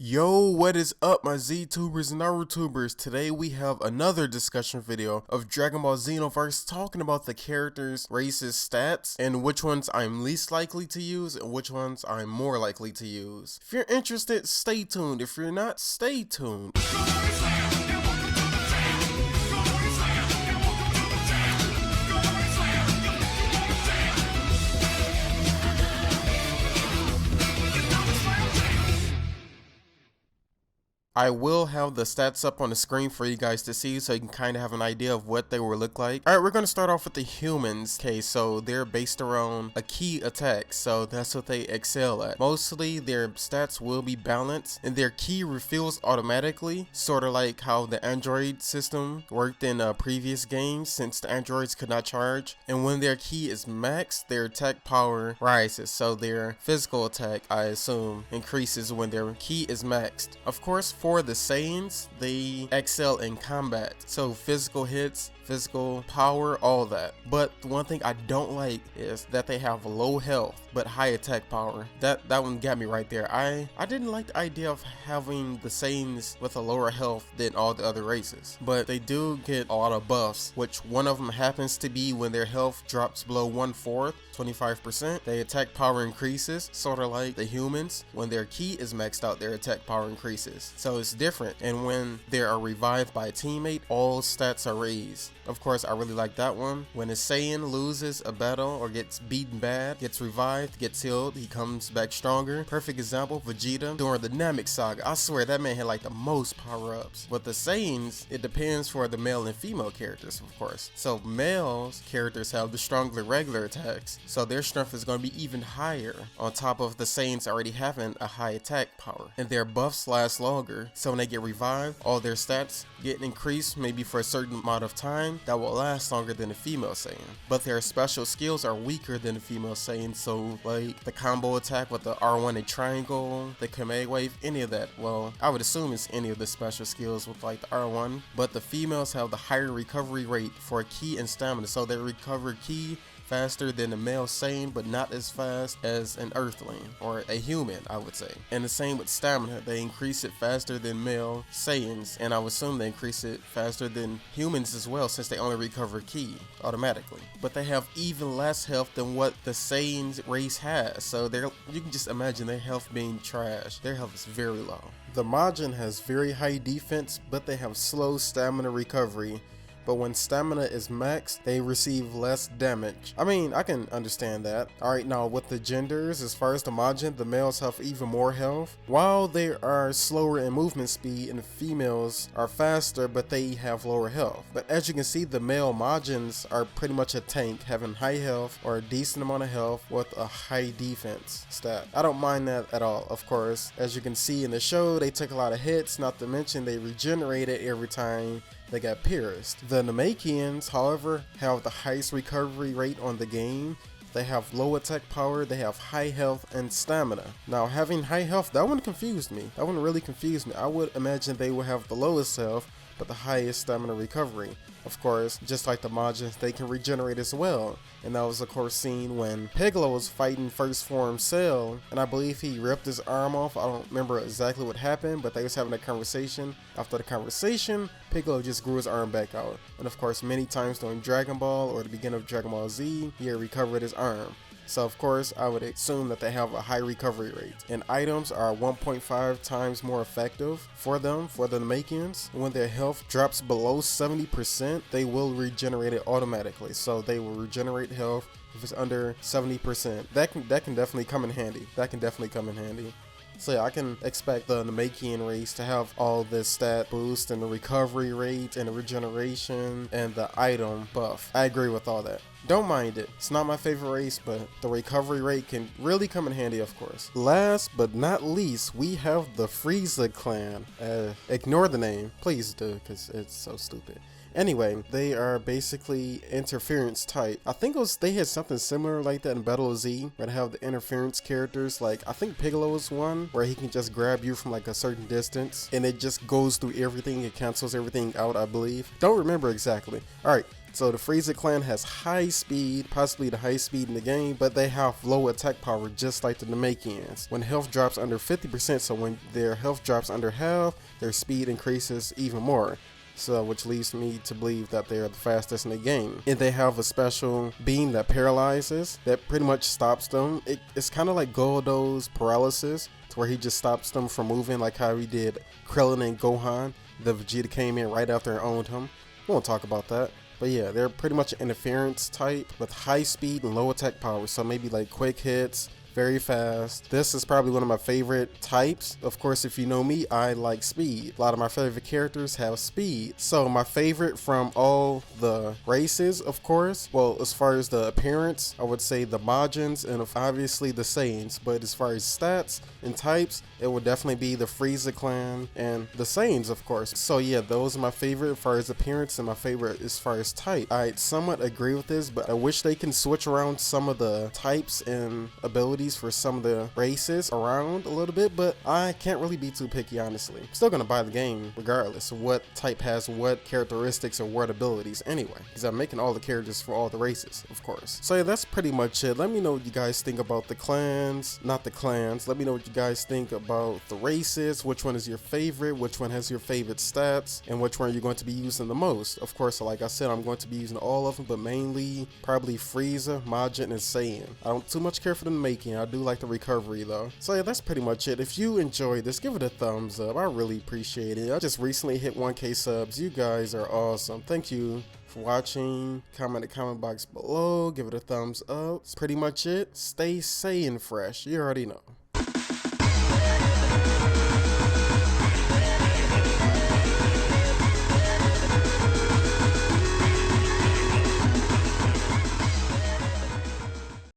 Yo, what is up my Z-tubers and Narutubers? Today we have another discussion video of Dragonballz Xenoverse talking about the characters, races, stats, and which ones I'm least likely to use and which ones I'm more likely to use. If you're interested, stay tuned. If you're not, stay tuned. I will have the stats up on the screen for you guys to see so you can kind of have an idea of what they will look like. Alright, we're going to start off with the humans. Okay, so they're based around a key attack, so that's what they excel at. Mostly their stats will be balanced and their key refills automatically, sort of like how the android system worked in previous games since the androids could not charge. And when their key is maxed, their attack power rises, so their physical attack, I assume, increases when their key is maxed. Of course, for the Saiyans, they excel in combat, so physical hits, physical power, all that. But the one thing I don't like is that they have low health but high attack power. That one got me right there. I didn't like the idea of having the Saiyans with a lower health than all the other races, but they do get a lot of buffs, which one of them happens to be when their health drops below 1/4, 25%, their attack power increases, sort of like the humans. When their key is maxed out, their attack power increases, so it's different. And when they are revived by a teammate, all stats are raised. Of course, I really like that one. When a Saiyan loses a battle or gets beaten bad, gets revived, gets healed, he comes back stronger. Perfect example, Vegeta during the Namek saga. I swear that man had like the most power-ups. But the Saiyans, it depends for the male and female characters, of course. So males characters have the stronger regular attacks, so their strength is going to be even higher, on top of the Saiyans already having a high attack power. And their buffs last longer, so when they get revived, all their stats get increased maybe for a certain amount of time that will last longer than a female Saiyan. But their special skills are weaker than the female Saiyan, so like the combo attack with the R1 and triangle, the Kame wave, any of that. Well, I would assume it's any of the special skills with like the R1, but the females have the higher recovery rate for ki and stamina, so they recover ki faster than the male Saiyan, but not as fast as an earthling or a human, I would say. And the same with stamina, they increase it faster than male Saiyans, and I would assume they increase it faster than humans as well, since they only recover ki automatically. But they have even less health than what the Saiyans race has, so you can just imagine their health being trash. Their health is very low. The Majin has very high defense, but they have slow stamina recovery. But when stamina is maxed, they receive less damage. I mean, I can understand that. Alright, now with the genders, as far as the Majin, the males have even more health. While they are slower in movement speed and the females are faster, but they have lower health. But as you can see, the male Majins are pretty much a tank, having high health or a decent amount of health with a high defense stat. I don't mind that at all, of course. As you can see in the show, they took a lot of hits, not to mention they regenerated every time they got pierced. The Namekians, however, have the highest recovery rate on the game. They have low attack power, they have high health and stamina. Now, having high health, that one confused me. That one really confused me. I would imagine they would have the lowest health, but the highest stamina recovery. Of course, just like the Majins, they can regenerate as well. And that was of course seen when Piccolo was fighting First Form Cell, and I believe he ripped his arm off. I don't remember exactly what happened, but they was having a conversation. After the conversation, Piccolo just grew his arm back out. And of course, many times during Dragon Ball or the beginning of Dragon Ball Z, he had recovered his arm. So of course, I would assume that they have a high recovery rate. And items are 1.5 times more effective for them, for the Namekians. When their health drops below 70%, they will regenerate it automatically. So they will regenerate health if it's under 70%. That can definitely come in handy. So yeah, I can expect the Namekian race to have all this stat boost and the recovery rate and the regeneration and the item buff. I agree with all that. Don't mind it. It's not my favorite race, but the recovery rate can really come in handy, of course. Last but not least, we have the Frieza clan. Ignore the name. Please do, because it's so stupid. Anyway, they are basically interference type. I think they had something similar like that in Battle of Z, where they have the interference characters. Like, I think Piccolo is one, where he can just grab you from like a certain distance, and it just goes through everything, it cancels everything out, I believe. Don't remember exactly. Alright, So the Frieza clan has high speed, possibly the highest speed in the game, but they have low attack power just like the Namekians. When health drops under 50%, so when their health drops under half, their speed increases even more. So, which leads me to believe that they're the fastest in the game. And they have a special beam that paralyzes, that pretty much stops them. It's kind of like Goldo's paralysis, to where he just stops them from moving, like how he did Krillin and Gohan. The Vegeta came in right after and owned him. We won't talk about that. But yeah, they're pretty much an interference type with high speed and low attack power. So maybe like quick hits, very fast. This is probably one of my favorite types. Of course, if you know me, I like speed. A lot of my favorite characters have speed. So my favorite from all the races, of course, well, as far as the appearance, I would say the Majins and obviously the Saiyans. But as far as stats and types, it would definitely be the Frieza clan and the Saiyans, of course. So yeah, those are my favorite as far as appearance and my favorite as far as type. I somewhat agree with this, but I wish they can switch around some of the types and abilities for some of the races around a little bit, but I can't really be too picky, honestly. I'm still gonna buy the game regardless of what type has what characteristics or what abilities anyway, because I'm making all the characters for all the races, of course. So yeah, that's pretty much it. Let me know what you guys think about the clans, not the clans. Let me know what you guys think about the races, which one is your favorite, which one has your favorite stats, and which one are you going to be using the most. Of course, like I said, I'm going to be using all of them, but mainly probably Frieza, Majin, and Saiyan. I don't too much care for the making. I do like the recovery though. So yeah, that's pretty much it. If you enjoyed this, give it a thumbs up. I really appreciate it. I just recently hit 1K subs. You guys are awesome. Thank you for watching. Comment in the comment box below. Give it a thumbs up. That's pretty much it. Stay sane fresh. You already know.